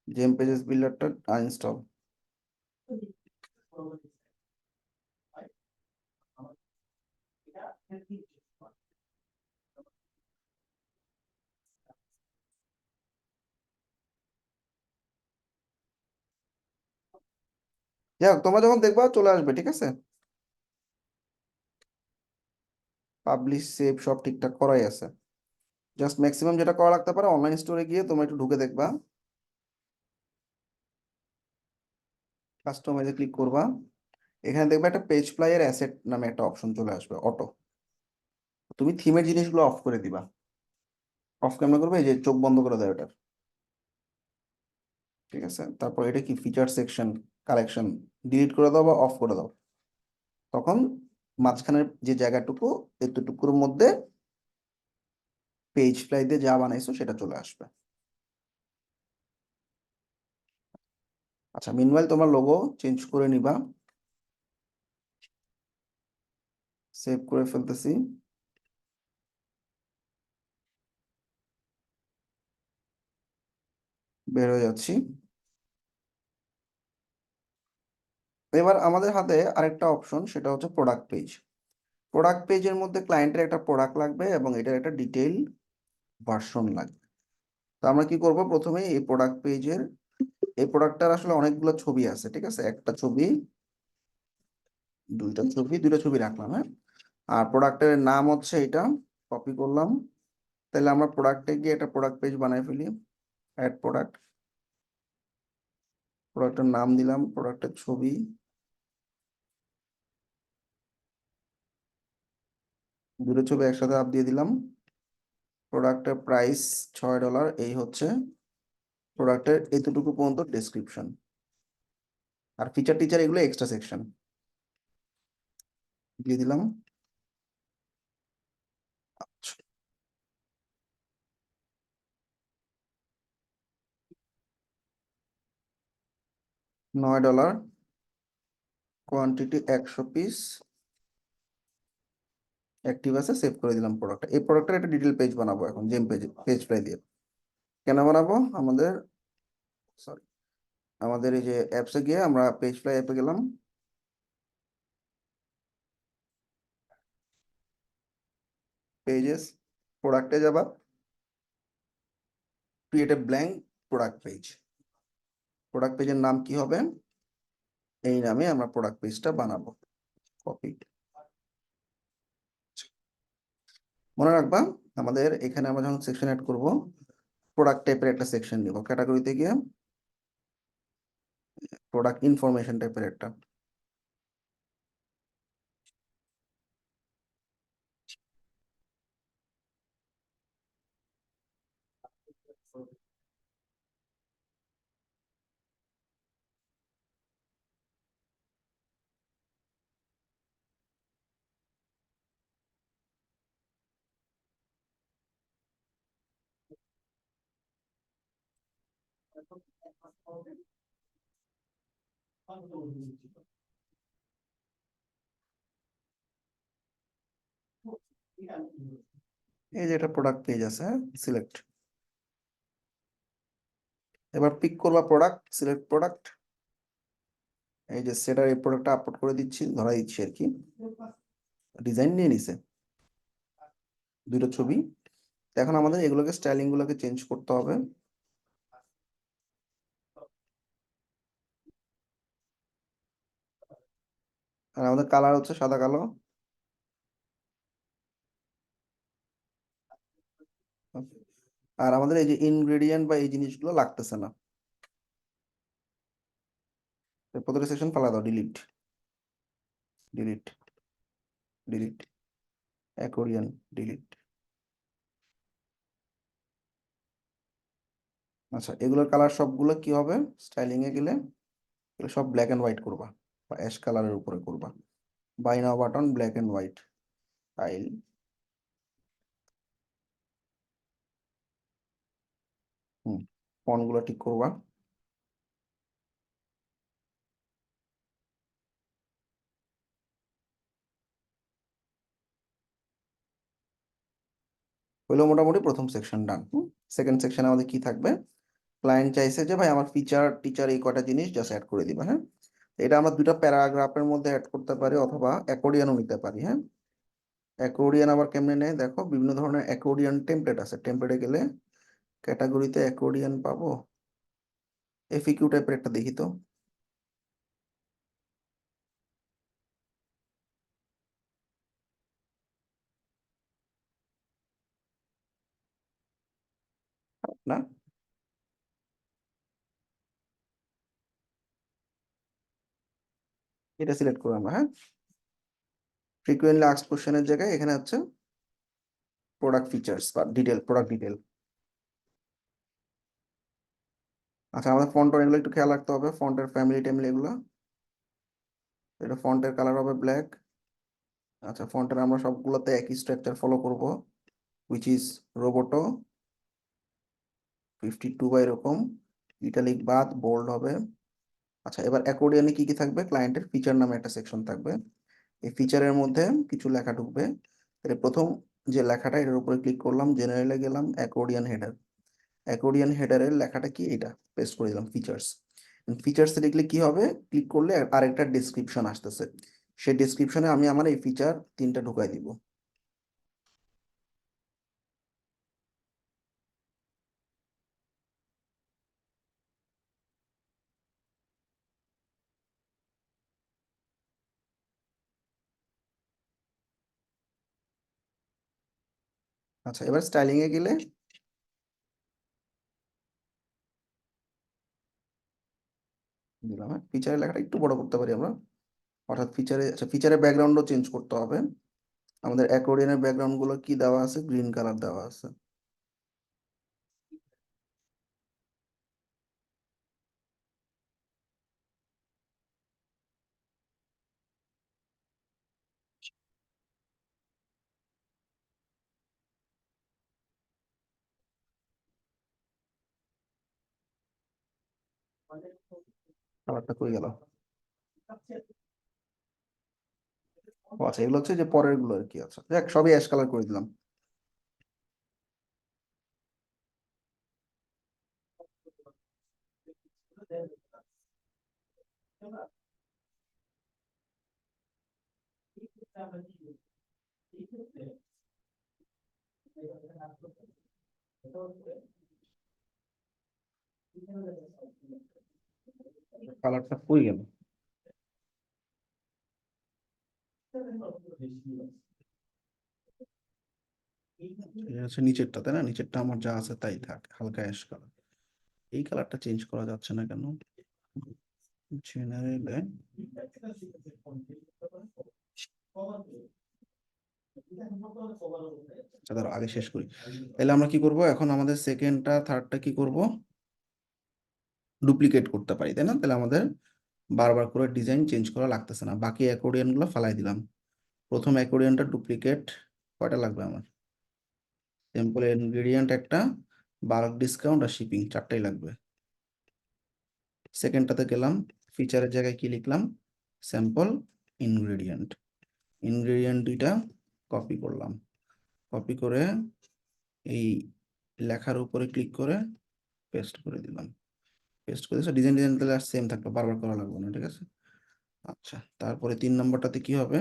GemPages বিল্ডারটা আনইনস্টল। যাই হোক, তোমরা যখন দেখবা চলে আসবে, ঠিক আছে। পাবলিশ সেভ সব ঠিকঠাক করাই আছে, জাস্ট ম্যাক্সিমাম যেটা করা লাগতে পারে অনলাইন স্টোরে গিয়ে তোমরা একটু ঢুকে দেখবা, কাস্টমাইজে ক্লিক করবা, এখানে দেখবে একটা পেজ ফ্লাইয়ের অ্যাসেট নামে একটা অপশন চলে আসবে অটো, তুমি থিমের জিনিসগুলো অফ করে দিবা। অফ কেমন করবে, এই যে চোখ বন্ধ করে দাও এটার, ঠিক আছে। তারপর এটা কি ফিচার সেকশন কালেকশন ডিলিট করে দাও বা অফ করে দাও, তখন মাঝখানের যে জায়গাটুকু এতটুকুর মধ্যে পেজ ফ্লাই দিয়ে যা বানাইছো সেটা চলে আসবে। আচ্ছা, মিনওয়াইল তোমার লোগো চেঞ্জ করে নিবা, সেভ করে ফেলতেছি, বের হয়ে যাচ্ছি। এবার আমাদের হাতে আরেকটা অপশন, সেটা হচ্ছে প্রোডাক্ট পেজ। প্রোডাক্ট পেজের মধ্যে ক্লায়েন্টের একটা প্রোডাক্ট লাগবে এবং এটার একটা ডিটেইল ভার্সন লাগবে। তো আমরা কি করব, প্রথমে এই প্রোডাক্ট পেজের, এই প্রোডাক্টটার আসলে অনেকগুলো ছবি আছে, ঠিক আছে, একটা ছবি, দুইটা ছবি রাখলাম, হ্যাঁ। আর প্রোডাক্টের নাম হচ্ছে এটা, কপি করলাম। তাহলে আমরা প্রোডাক্টে গিয়ে একটা প্রোডাক্ট পেজ বানাই ফেলি, অ্যাড প্রোডাক্ট, প্রোডাক্টের নাম দিলাম, প্রোডাক্টের ছবি, দুটো ছবি একসাথে আপ দিয়ে দিলাম, প্রোডাক্টের প্রাইস $6, এই হচ্ছে প্রোডাক্টের এতটুকু পর্যন্ত ডেসক্রিপশন। আর ফিচার টিচার এগুলো এক্সট্রা সেকশন দিয়ে দিলাম। আচ্ছা, $9, কোয়ান্টিটি 100 পিস, অ্যাক্টিভ আছে, সেভ করে দিলাম প্রোডাক্ট। এই প্রোডাক্টের একটা ডিটেল পেজ বানাবো এখন, জেম পেজ, পেজ প্রাই দিয়ে। কেন বানাবো? আমাদের, সরি, আমাদের এই যে অ্যাপসে গিয়ে আমরা পেজ ফ্লাই অ্যাপে গেলাম, পেজেস, প্রোডাক্টে যাবা, create a blank product page. Product পেজের নাম কি হবে? এই নামে আমরা প্রোডাক্ট পেজটা বানাবো। কপি, মনে রাখবা আমাদের এখানে আমরা যখন সেকশন অ্যাড করব, প্রোডাক্ট টাইপের একটা সেকশন নিব, ক্যাটাগরিতে গিয়ে প্রোডাক্ট ইনফরমেশন টাইপের একটা। এই যে এটা প্রোডাক্ট পেজ আছে, সিলেক্ট। এবার পিক করবা প্রোডাক্ট, সিলেক্ট প্রোডাক্ট। এই যে সেটার এই প্রোডাক্টটা আপলোড করে দিচ্ছি, ধরা দিচ্ছি আর কি। ডিজাইন নিয়ে নিছে দুটো ছবি। এখন আমাদের এগুলোকে, স্টাইলিং গুলোকে চেঞ্জ করতে হবে। আর আমাদের কালার হচ্ছে সাদা কালো। আর আমাদের এই যে ইনগ্রেডিয়েন্ট বা এই জিনিসগুলো লাগতেছে না। প্রতিটা সেকশন ফালা দাও, ডিলিট, ডিলিট, ডিলিট, অ্যাকোরিয়ান, ডিলিট। আচ্ছা, এগুলোর কালার সবগুলো কি হবে? স্টাইলিং এ গেলে এগুলো সব ব্ল্যাক এন্ড হোয়াইট করবা, বা অ্যাশ কালারের উপরে করবা। Buy now button, black and white style. হুম, ফন্ট গুলো ঠিক করবা। হইলো মোটামুটি প্রথম সেকশন ডান। সেকেন্ড সেকশনে আমাদের কি থাকবে? ক্লায়েন্ট চাইছে যে ভাই আমার ফিচার টিচার এই কটা জিনিস জাস্ট অ্যাড করে দিবা। হ্যাঁ, এটা আমরা দুইটা প্যারাগ্রাফের মধ্যে অ্যাড করতে পারি, অথবা অ্যাকর্ডিয়ানও নিতে পারি। হ্যাঁ, অ্যাকর্ডিয়ান আবার কেমনে নেয় দেখো, বিভিন্ন ধরনের অ্যাকর্ডিয়ান টেমপ্লেট আছে। টেমপ্লেটে গেলে ক্যাটাগরিতে অ্যাকর্ডিয়ান পাবো, এফিকিউ টাইপের একটা দেখি তো। না, এটা সিলেক্ট করবো আমরা। হ্যাঁ, ফ্রিকুয়েন্টলি আস্কড কোশ্চেনের জায়গায় এখানে হচ্ছে প্রোডাক্ট ফিচার্স বা ডিটেল, প্রোডাক্ট ডিটেল। আচ্ছা, আমাদের ফন্ট এগুলো একটু খেয়াল রাখতে হবে, ফন্টের ফ্যামিলি টেমিলি এগুলো। এটা ফন্টের কালার হবে ব্ল্যাক। আচ্ছা, ফন্টের আমরা সবগুলোতে একই স্ট্রাকচার ফলো করব, উইচ ইজ রোবোটো 52 বা এরকম। ইটালিক বাদ, বোল্ড হবে। আচ্ছা, এবার অ্যাকর্ডিয়ানে কি কি থাকবে? ক্লায়েন্টের ফিচার নামে একটা সেকশন থাকবে। এই ফিচারের মধ্যে কিছু লেখা ঢুকবে। তাহলে প্রথম যে লেখাটা, এটার উপরে ক্লিক করলাম, জেনারেলে গেলাম, অ্যাকর্ডিয়ান হেডার। অ্যাকর্ডিয়ান হেডারের লেখাটা কি? এটা পেস্ট করে দিলাম, ফিচার্স। ফিচার্সে লিখলে কি হবে? ক্লিক করলে আরেকটা ডেসক্রিপশন আসতেছে, সেই ডেসক্রিপশনে আমি আমার এই ফিচার তিনটা ঢুকাই দিব। আচ্ছা, এবার স্টাইলিং এ গেলে দিলাম। হ্যাঁ, ফিচারের লেখাটা একটু বড় করতে পারি আমরা, অর্থাৎ ফিচারে, আচ্ছা ফিচারের ব্যাকগ্রাউন্ডও চেঞ্জ করতে হবে। আমাদের অ্যাকর্ডিয়ানের ব্যাকগ্রাউন্ড গুলো কি দেওয়া আছে? গ্রিন কালার দেওয়া আছে। কালারটা কই গেল? ও আচ্ছা, এগুলো হচ্ছে যে পরের গুলো আর কি। আচ্ছা দেখ, সবই অ্যাশ কালার করে দিলাম। কালারটা কই গেল? এটা হচ্ছে নিচেরটা, তাই না? নিচেরটা আমার যা আছে তাই থাক, হালকা অ্যাশ কালার। এই কালারটা চেঞ্জ করা যাচ্ছে না কেন? জেনারেলে আচ্ছা ধরো আগে শেষ করি। তাহলে আমরা কি করব এখন? আমাদের সেকেন্ডটা থার্ডটা কি করব? ডুপ্লিকেট করতে পারি, তাই না? তাহলে আমাদের বারবার করে ডিজাইন চেঞ্জ করা লাগতেছে না। বাকি অ্যাকর্ডিয়ন গুলো ফালাই দিলাম। প্রথম অ্যাকর্ডিয়নটা ডুপ্লিকেট। কয়টা লাগবে আমার? সিম্পল ইনগ্রেডিয়েন্ট একটা, বাল্ক ডিসকাউন্ট আর শিপিং, চারটাই লাগবে। সেকেন্ডটাতে গেলাম, ফিচারের জায়গায় কি লিখলাম? Sample ingredient. ইনগ্রেডিয়েন্ট দুইটা কপি করলাম। কপি করে এই লেখার উপরে ক্লিক করে পেস্ট করে দিলাম। পেস্ট করে ডিজাইন ডিজাইন তাহলে আর সেম থাকবে, বারবার করা লাগবে না, ঠিক আছে? আচ্ছা, তারপরে 3 নম্বরটাতে কি হবে?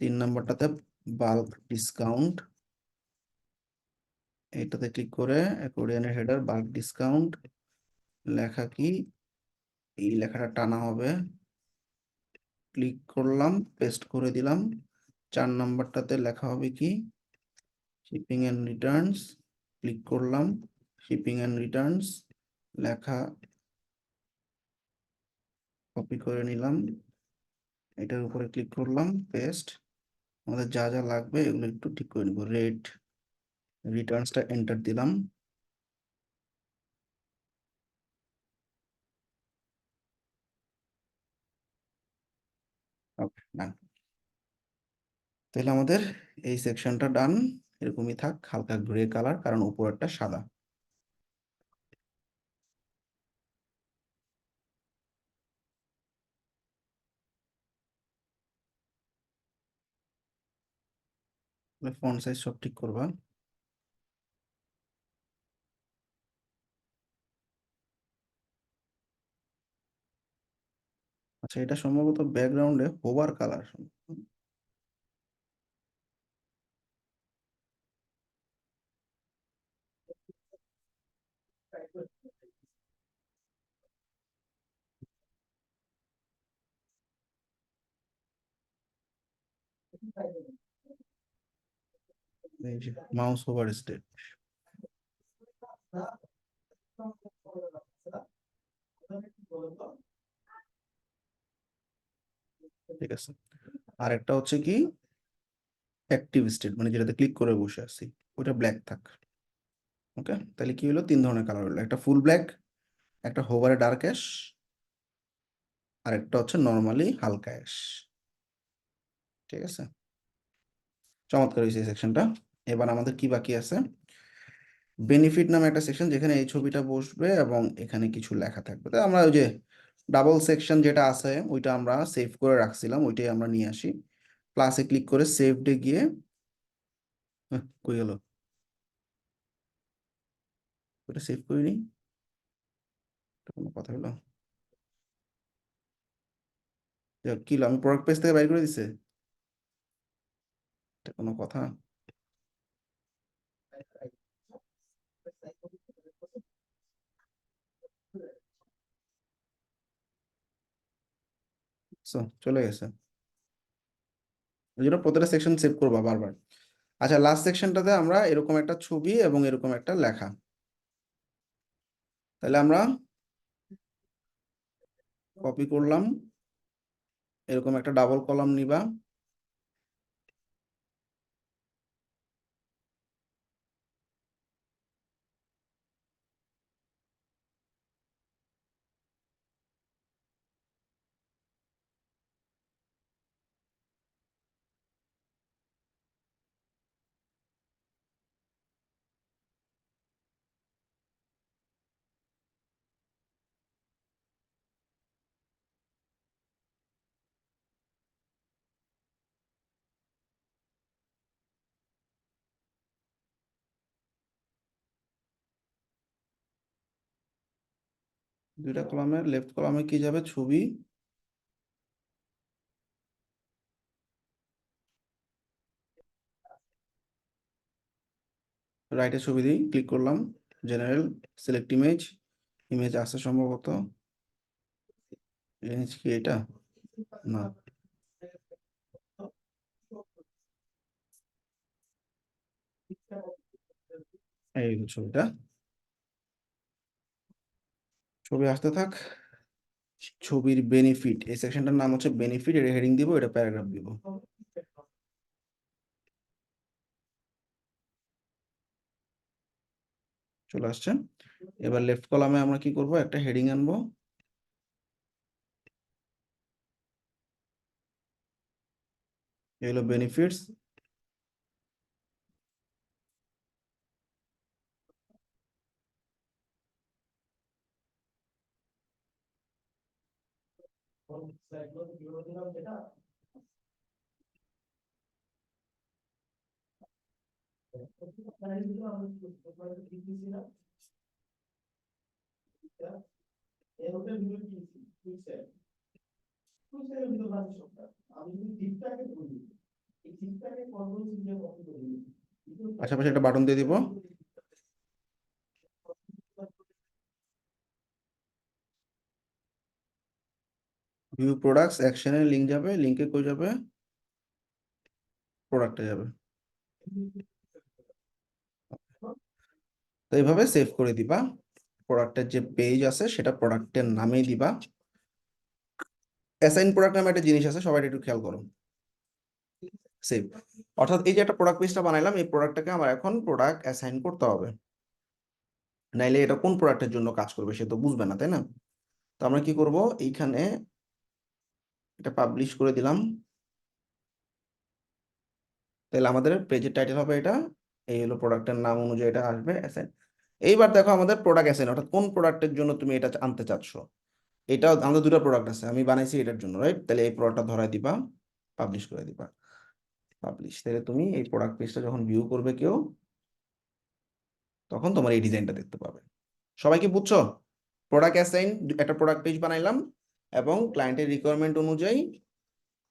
3 নম্বরটাতে বাল্ক ডিসকাউন্ট, এটাতে ক্লিক করে অ্যাকর্ডিয়নের হেডার বাল্ক ডিসকাউন্ট লেখা কি? এই লেখাটা টানা হবে। ক্লিক করলাম, পেস্ট করে দিলাম। 4 নম্বরটাতে লেখা হবে কি? Shipping and returns. ক্লিক করলাম, শিপিং এন্ড রিটার্নস লেখা কপি করে নিলাম, এটার উপরে ক্লিক করলাম, পেস্ট। আমাদের যা যা লাগবে এগুলো একটু ঠিক করে নিব। রেট রিটার্নসটা এন্টার দিলাম। ওকে, ডান। তাহলে আমাদের এই সেকশনটা ডান। এরকমই থাক, হালকা গ্রে কালার, কারণ উপরেরটা সাদা। ফন্ট সাইজ সব ঠিক করবা। আচ্ছা, এটা সম্ভবত ব্যাকগ্রাউন্ডে হোভার কালার। এই যে মাউস হোভার স্টেট। ঠিক আছে। আর একটা হচ্ছে কি অ্যাক্টিভ স্টেট, মানে যেটাতে ক্লিক করে বসে আছি, ওটা ব্ল্যাক থাক। ওকে, তাহলে কি হলো? 3 ধরনের কালার হলো, একটা ফুল ব্ল্যাক, একটা হোভারে ডার্ক অ্যাশ, আর একটা হচ্ছে নর্মালি হালকা অ্যাশ। ঠিক আছে, চমৎকার হয়েছে এই সেকশনটা। এবার আমাদের কি বাকি আছে? বেনিফিট নামে একটা সেকশন, যেখানে এই ছবিটা বসবে এবং এখানে কিছু লেখা থাকবে। তাই আমরা ওই যে ডাবল সেকশন যেটা আছে ওইটা আমরা সেভ করে রাখছিলাম, ওইটাই আমরা নিয়ে আসি। প্লাসে ক্লিক করে সেভডে গিয়ে কই গেল? ওটা সেভ করিনি, এটা কোনো কথা হলো? কি হলো, আমি প্রোডাক্ট পেজ থেকে বাইর করে দিছে? এটা কোনো কথা? চলে গেছে। ওই জন্য প্রতিটা সেকশন সেভ করবা বারবার। আচ্ছা, লাস্ট সেকশনটাতে আমরা এরকম একটা ছবি এবং এরকম একটা লেখা। তাহলে আমরা কপি করলাম, এরকম একটা ডাবল কলাম নিবা। দুইটা কলামের লেফট কলামে কি যাবে? ছবি। রাইটে ছবি দিই, ক্লিক করলাম, জেনারেল, সিলেক্ট ইমেজ। ইমেজ আছে সম্ভবত, ইমেজ কি এটা? না, এই ছবিটা। ছবি আসতে থাক। ছবির বেনিফিট, এই সেকশনটার নাম হচ্ছে বেনিফিট, এটা হেডিং দিব, এটা প্যারাগ্রাফ দিব। চলে আসছে। এবার লেফট কলামে আমরা কি করব? একটা হেডিং আনবো। এগুলো বেনিফিটস। পাশাপাশি একটা বাটন দিয়ে দিব। ভিউ প্রোডাক্টস, অ্যাকশনে লিংক যাবে, লিংকে কই যাবে? প্রোডাক্টে যাবে। তো এইভাবে সেভ করে দিবা। প্রোডাক্টের যে পেজ আছে সেটা প্রোডাক্টের নামেই দিবা। অ্যাসাইন প্রোডাক্ট নামে একটা জিনিস আছে, সবাই একটু খেয়াল করো। সেভ। অর্থাৎ এই যে একটা প্রোডাক্ট পেজটা বানাইলাম, এই প্রোডাক্টটাকে আমার এখন প্রোডাক্ট অ্যাসাইন করতে হবে, নাইলে এটা কোন প্রোডাক্টের জন্য কাজ করবে সে তো বুঝবে না, তাই না? তো আমরা কি করব? এইখানে এটা পাবলিশ করে দিলাম। তাহলে আমাদের পেজের টাইটেল হবে এটা, এই হলো প্রোডাক্টের নাম অনুযায়ী এটা আসবে অ্যাসাইন। এইবার দেখো আমাদের প্রোডাক্ট অ্যাসাইন, অর্থাৎ কোন প্রোডাক্টের জন্য তুমি এটা আনতে চাচ্ছ। এটা আমাদের দুটো প্রোডাক্ট আছে, আমি বানাইছি এটার জন্য, রাইট? তাহলে এই প্রোডাক্টটা ধরাই দিবা, পাবলিশ করে দিবা, পাবলিশ। তাহলে তুমি এই প্রোডাক্ট পেজটা যখন ভিউ করবে কেউ, তখন তোমার এই ডিজাইনটা দেখতে পাবে। সবাই কি বুঝছো? প্রোডাক্ট অ্যাসাইন, একটা প্রোডাক্ট পেজ বানাইলাম এবং ক্লায়েন্টের রিকোয়ারমেন্ট অনুযায়ী।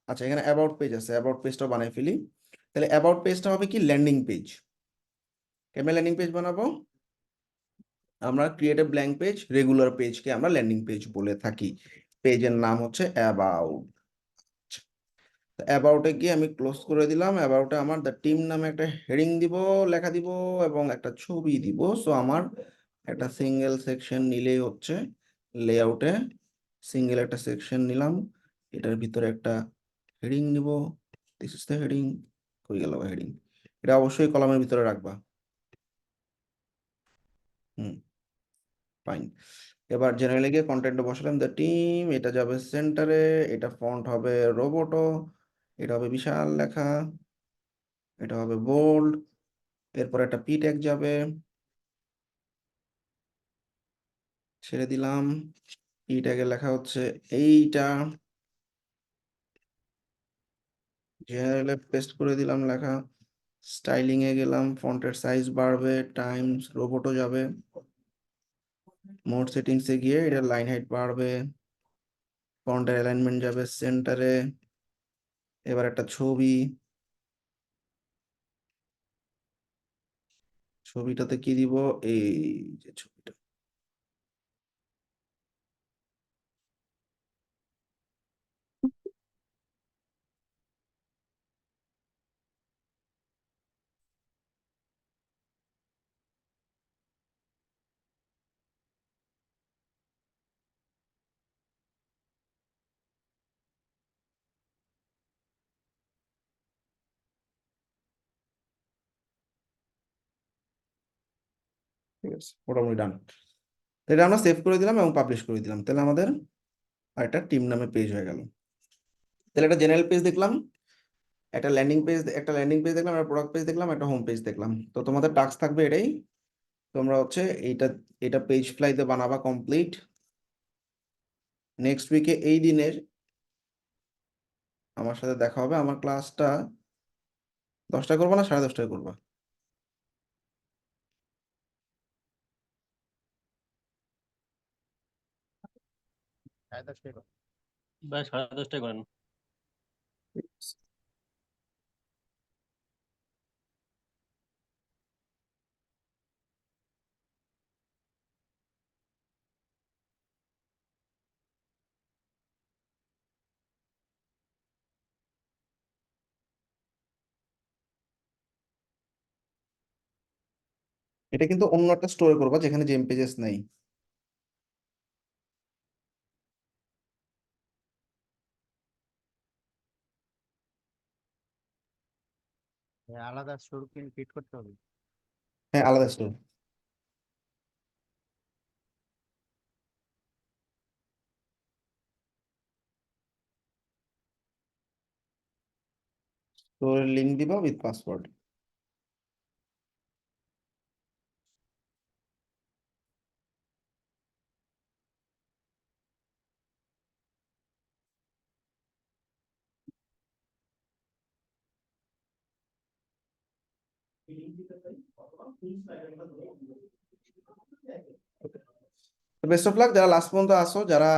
আচ্ছা, এখানে অ্যাবাউট পেজ আছে, অ্যাবাউট পেজটা বানাই ফেলি। তাহলে অ্যাবাউট পেজটা হবে কি? Landing page. কেমন ল্যান্ডিং পেজ বানাবো? আমরা create a blank page, regular পেজকে আমরা ল্যান্ডিং পেজ বলে থাকি। পেজের নাম হচ্ছে অ্যাবাউট। অ্যাবাউটে গিয়ে আমি ক্লোজ করে দিলাম। অ্যাবাউটে আমার দ্য টিম নামে একটা হেডিং দিব, লেখা দিব এবং একটা ছবি দিব। সো আমার একটা সিঙ্গেল সেকশন নিলেই হচ্ছে। লেআউটে সিঙ্গেল একটা সেকশন নিলাম, এটার ভিতরে একটা হেডিং নিব। This is the heading. কই গেল হেডিং? এটা অবশ্যই কলামের ভিতরে রাখবা। হুম, ফাইন। এবার জেনারেলে গিয়ে কন্টেন্টে বসালাম দ্য টিম, এটা যাবে সেন্টারে, এটা ফন্ট হবে রোবোটো, এটা হবে বিশাল লেখা, এটা হবে বোল্ড। এরপর একটা পি ট্যাগ যাবে, ছেড়ে দিলাম। পি ট্যাগে লেখা হচ্ছে এইটা, জেনারেলে পেস্ট করে দিলাম লেখা। স্টাইলিং এ গেলাম, ফন্টের সাইজ বাড়বে, টাইমস রোবোটো যাবে। মোড সেটিংসে গিয়ে এটা লাইন হাইট বাড়বে, ফন্টের অ্যালাইনমেন্ট যাবে সেন্টারে। এবার একটা ছবি, ছবিটাতে কি দিব? এই যে ছবিটা। ঠিক আছে, মোটামুটি ডান। এটা আমরা সেভ করে দিলাম এবং পাবলিশ করে দিলাম। তাহলে আমাদের একটা টিম নামে পেজ হয়ে গেল। তাহলে একটা জেনারেল পেজ দেখলাম, একটা ল্যান্ডিং পেজ, দেখলাম, একটা প্রোডাক্ট পেজ দেখলাম, একটা হোম পেজ দেখলাম। তো তোমাদের টাস্ক থাকবে এটাই, তোমরা হচ্ছে এইটা এটা পেজ ফ্লাইতে বানাবা কমপ্লিট। নেক্সট উইকে এই দিনের আমার সাথে দেখা হবে। আমার ক্লাসটা 10টায় করবা না 10:30টায় করবা? ভাই 10:30টায় করেন। এটা কিন্তু অন্য একটা স্টোরে করবা যেখানে জেম পেজেস নেই। আলাদা স্টোর ক্রিয়েট করতে হবে। হ্যাঁ, আলাদা স্টোর। স্টোরের লিংক দিবা with password. Best of luck যারা লাস্ট পর্যন্ত আসো, যারা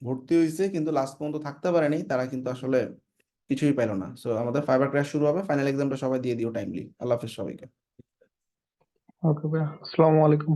ভর্তি হয়েছে কিন্তু লাস্ট পর্যন্ত থাকতে পারেনি, তারা কিন্তু আসলে কিছুই পেলো না। সো আমাদের ফাইবার ক্র্যাশ শুরু হবে, ফাইনাল এক্সামটা সবাই দিয়ে দিও টাইমলি। আল্লাহ হাফেজ সবাইকে। ওকে ভাইয়া, আসসালামু আলাইকুম।